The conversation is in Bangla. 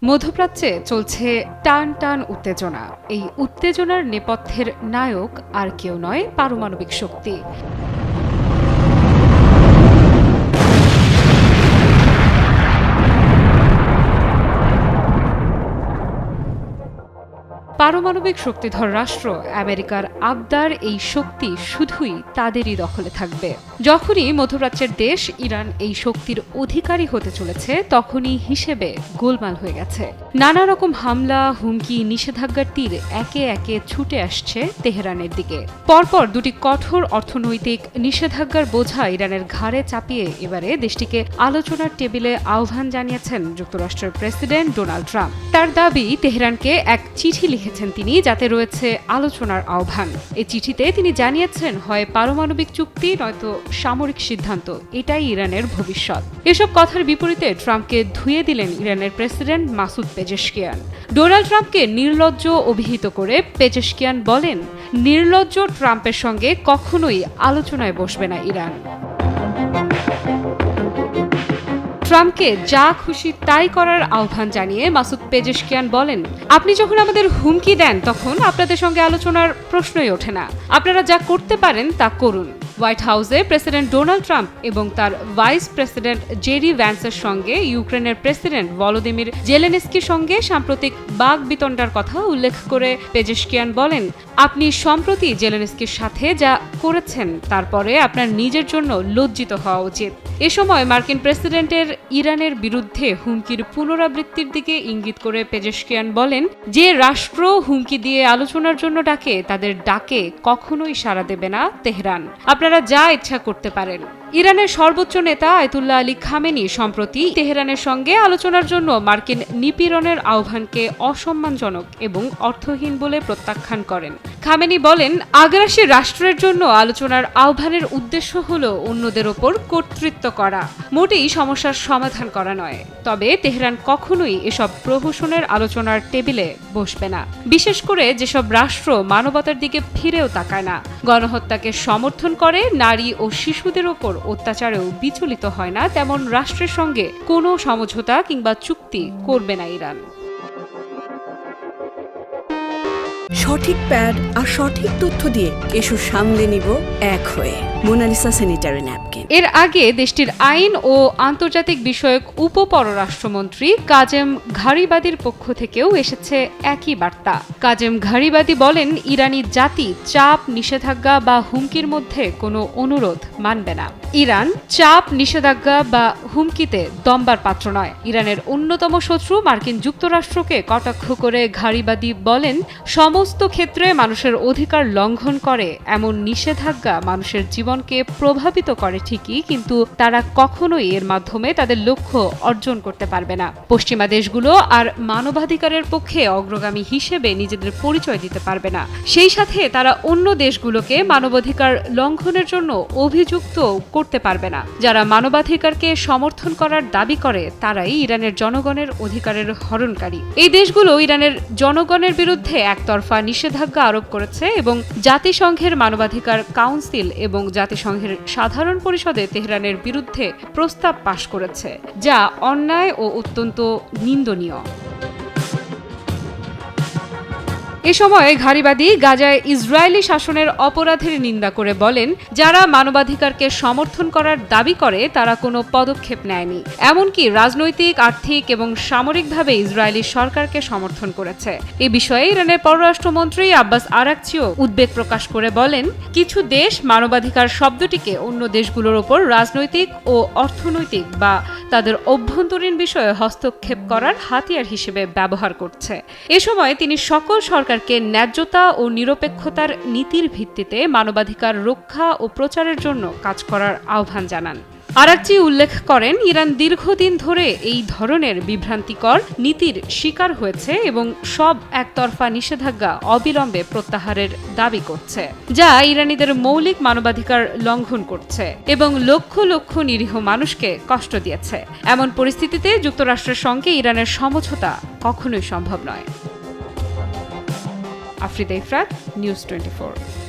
মধ্যপ্রাচ্যে চলছে টান টান উত্তেজনা। এই উত্তেজনার নেপথ্যের নায়ক আর কেউ নয়, পারমাণবিক শক্তি। পারমাণবিক শক্তিধর রাষ্ট্র আমেরিকার আবদার, এই শক্তি শুধুই তাদেরই দখলে থাকবে। যখনই মধ্যপ্রাচ্যের দেশ ইরান এই শক্তির অধিকারী হতে চলেছে, তখনই হিসেবে গোলমাল হয়ে গেছে। নানা রকম হামলা, হুমকি, নিষেধাজ্ঞার তীর একে একে ছুটে আসছে তেহরানের দিকে। পরপর দুটি কঠোর অর্থনৈতিক নিষেধাজ্ঞার বোঝা ইরানের ঘাড়ে চাপিয়ে এবারে দেশটিকে আলোচনার টেবিলে আহ্বান জানিয়েছেন যুক্তরাষ্ট্রের প্রেসিডেন্ট ডোনাল্ড ট্রাম্প। তার দাবি, তেহরানকে এক চিঠি লিখেছেন তিনি, যাতে রয়েছে আলোচনার আহ্বান। এই চিঠিতে তিনি জানিয়েছেন, হয় পারমাণবিক চুক্তি, নয়তো সামরিক সিদ্ধান্ত, এটাই ইরানের ভবিষ্যৎ। এসব কথার বিপরীতে ট্রাম্পকে ধুয়ে দিলেন ইরানের প্রেসিডেন্ট মাসুদ পেজেশকিয়ান। ডোনাল্ড ট্রাম্পকে নির্লজ্জ অভিহিত করে পেজেশকিয়ান বলেন, নির্লজ্জ ট্রাম্পের সঙ্গে কখনোই আলোচনায় বসবে না ইরান। ট্রাম্পকে যা খুশি তাই করার আহ্বান জানিয়ে মাসুদ পেজেশকিয়ান বলেন, আপনি যখন আমাদের হুমকি দেন, তখন আপনাদের সঙ্গে আলোচনার প্রশ্নই ওঠে না। আপনারা যা করতে পারেন তা করুন। হোয়াইট হাউসে প্রেসিডেন্ট ডোনাল্ড ট্রাম্প এবং তার ভাইস প্রেসিডেন্ট জেডি ভ্যান্সের সঙ্গে ইউক্রেনের প্রেসিডেন্ট ভলোদিমির জেলেনস্কির সঙ্গে সাম্প্রতিক বাগবিতণ্ডার কথা উল্লেখ করে পেজেশকিয়ান বলেন, আপনি সম্প্রতি জেলেনস্কির সাথে যা করেছেন, তারপরে আপনার নিজের জন্য লজ্জিত হওয়া উচিত। এ সময় মার্কিন প্রেসিডেন্টের ইরানের বিরুদ্ধে হুমকির পুনরাবৃত্তির দিকে ইঙ্গিত করে পেজেশকিয়ান বলেন, যে রাষ্ট্র হুমকি দিয়ে আলোচনার জন্য ডাকে, তাদের ডাকে কখনোই সাড়া দেবে না তেহরান। আপনারা যা ইচ্ছা করতে পারেন। ইরানের সর্বোচ্চ নেতা আয়াতুল্লাহ আলী খামেনি সম্প্রতি তেহরানের সঙ্গে আলোচনার জন্য মার্কিন নিপীড়নের আহ্বানকে অসম্মানজনক এবং অর্থহীন বলে প্রত্যাখ্যান করেন। খামেনি বলেন, আগ্রাসী রাষ্ট্রের জন্য আলোচনার আহ্বানের উদ্দেশ্য হল অন্যদের ওপর কর্তৃত্ব করা, মোটেই সমস্যার সমাধান করা নয়। তবে তেহরান কখনোই এসব প্রহসনের আলোচনার টেবিলে বসবে না, বিশেষ করে যেসব রাষ্ট্র মানবতার দিকে ফিরেও তাকায় না, গণহত্যাকে সমর্থন করে, নারী ও শিশুদের ওপর অত্যাচারেও বিচলিত হয় না, তেমন রাষ্ট্রের সঙ্গে কোনো সমঝোতা কিংবা চুক্তি করবে না ইরান। সঠিক প্যাড আর সঠিক তথ্য দিয়ে এসব সামলে নিব এক হয়ে। Monalisa sanitary napkin. এর আগে দেশটির আইন ও আন্তর্জাতিক বিষয়ক উপপররাষ্ট্রমন্ত্রী কাজেম ঘারিবাদির পক্ষ থেকেও এসেছে একই বার্তা। কাজেম ঘারিবাদি বলেন, ইরানি জাতি চাপ, নিষেধাজ্ঞা বা হুমকির মধ্যে কোনো অনুরোধ মানবে না। ইরান চাপ, নিষেধাজ্ঞা বা হুমকিতে দমবার পাত্র নয়। ইরানের অন্যতম শত্রু মার্কিন যুক্তরাষ্ট্রকে কটাক্ষ করে ঘারিবাদি বলেন, সমস্ত ক্ষেত্রে মানুষের অধিকার লঙ্ঘন করে এমন নিষেধাজ্ঞা মানুষের জীবনকে প্রভাবিত করে ঠিকই, কিন্তু তারা কখনোই এর মাধ্যমে তাদের লক্ষ্য অর্জন করতে পারবে না। পশ্চিমা দেশগুলো আর মানবাধিকারের পক্ষে অগ্রগামী হিসেবে নিজেদের পরিচয় দিতে পারবে না। সেই সাথে তারা অন্য দেশগুলোকে মানবাধিকার লঙ্ঘনের জন্য অভিযুক্ত করতে পারবে না। যারা মানবাধিকারকে সমর্থন করার দাবি করে, তারাই ইরানের জনগণের অধিকারের হরণকারী। এই দেশগুলো ইরানের জনগণের বিরুদ্ধে একতরফা নিষেধাজ্ঞা আরোপ করেছে এবং জাতিসংঘের মানবাধিকার কাউন্সিল এবং জাতিসংঘের সাধারণ পরিষদে তেহরানের বিরুদ্ধে প্রস্তাব পাশ করেছে, যা অন্যায় ও অত্যন্ত নিন্দনীয়। এ সময় ঘারিবাদি গাজায় ইসরায়েলি শাসনের অপরাধের নিন্দা করে বলেন, যারা মানবাধিকারকে সমর্থন করার দাবি করে তারা কোনো পদক্ষেপ নেয়নি, এমনকি রাজনৈতিক, আর্থিক এবং সামরিকভাবে ইসরায়েলি সরকারকে সমর্থন করেছে। এ বিষয়ে ইরানের পররাষ্ট্রমন্ত্রী আব্বাস আরাকচিও উদ্বেগ প্রকাশ করে বলেন, কিছু দেশ মানবাধিকার শব্দটিকে অন্য দেশগুলোর ওপর রাজনৈতিক ও অর্থনৈতিক বা তাদের অভ্যন্তরীণ বিষয়ে হস্তক্ষেপ করার হাতিয়ার হিসেবে ব্যবহার করছে। এ সময় তিনি সকল সরকারকে ন্যায্যতা ও নিরপেক্ষতার নীতির ভিত্তিতে মানবাধিকার রক্ষা ও প্রচারের জন্য কাজ করার আহ্বান জানান। আরাকচি উল্লেখ করেন, ইরান দীর্ঘদিন ধরে এই ধরনের বিভ্রান্তিকর নীতির শিকার হয়েছে এবং সব একতরফা নিষেধাজ্ঞা অবিলম্বে প্রত্যাহারের দাবি করছে, যা ইরানিদের মৌলিক মানবাধিকার লঙ্ঘন করছে এবং লক্ষ লক্ষ নিরীহ মানুষকে কষ্ট দিয়েছে। এমন পরিস্থিতিতে যুক্তরাষ্ট্রের সঙ্গে ইরানের সমঝোতা কখনোই সম্ভব নয়। আফরিদা ইফরাত, নিউজ 24।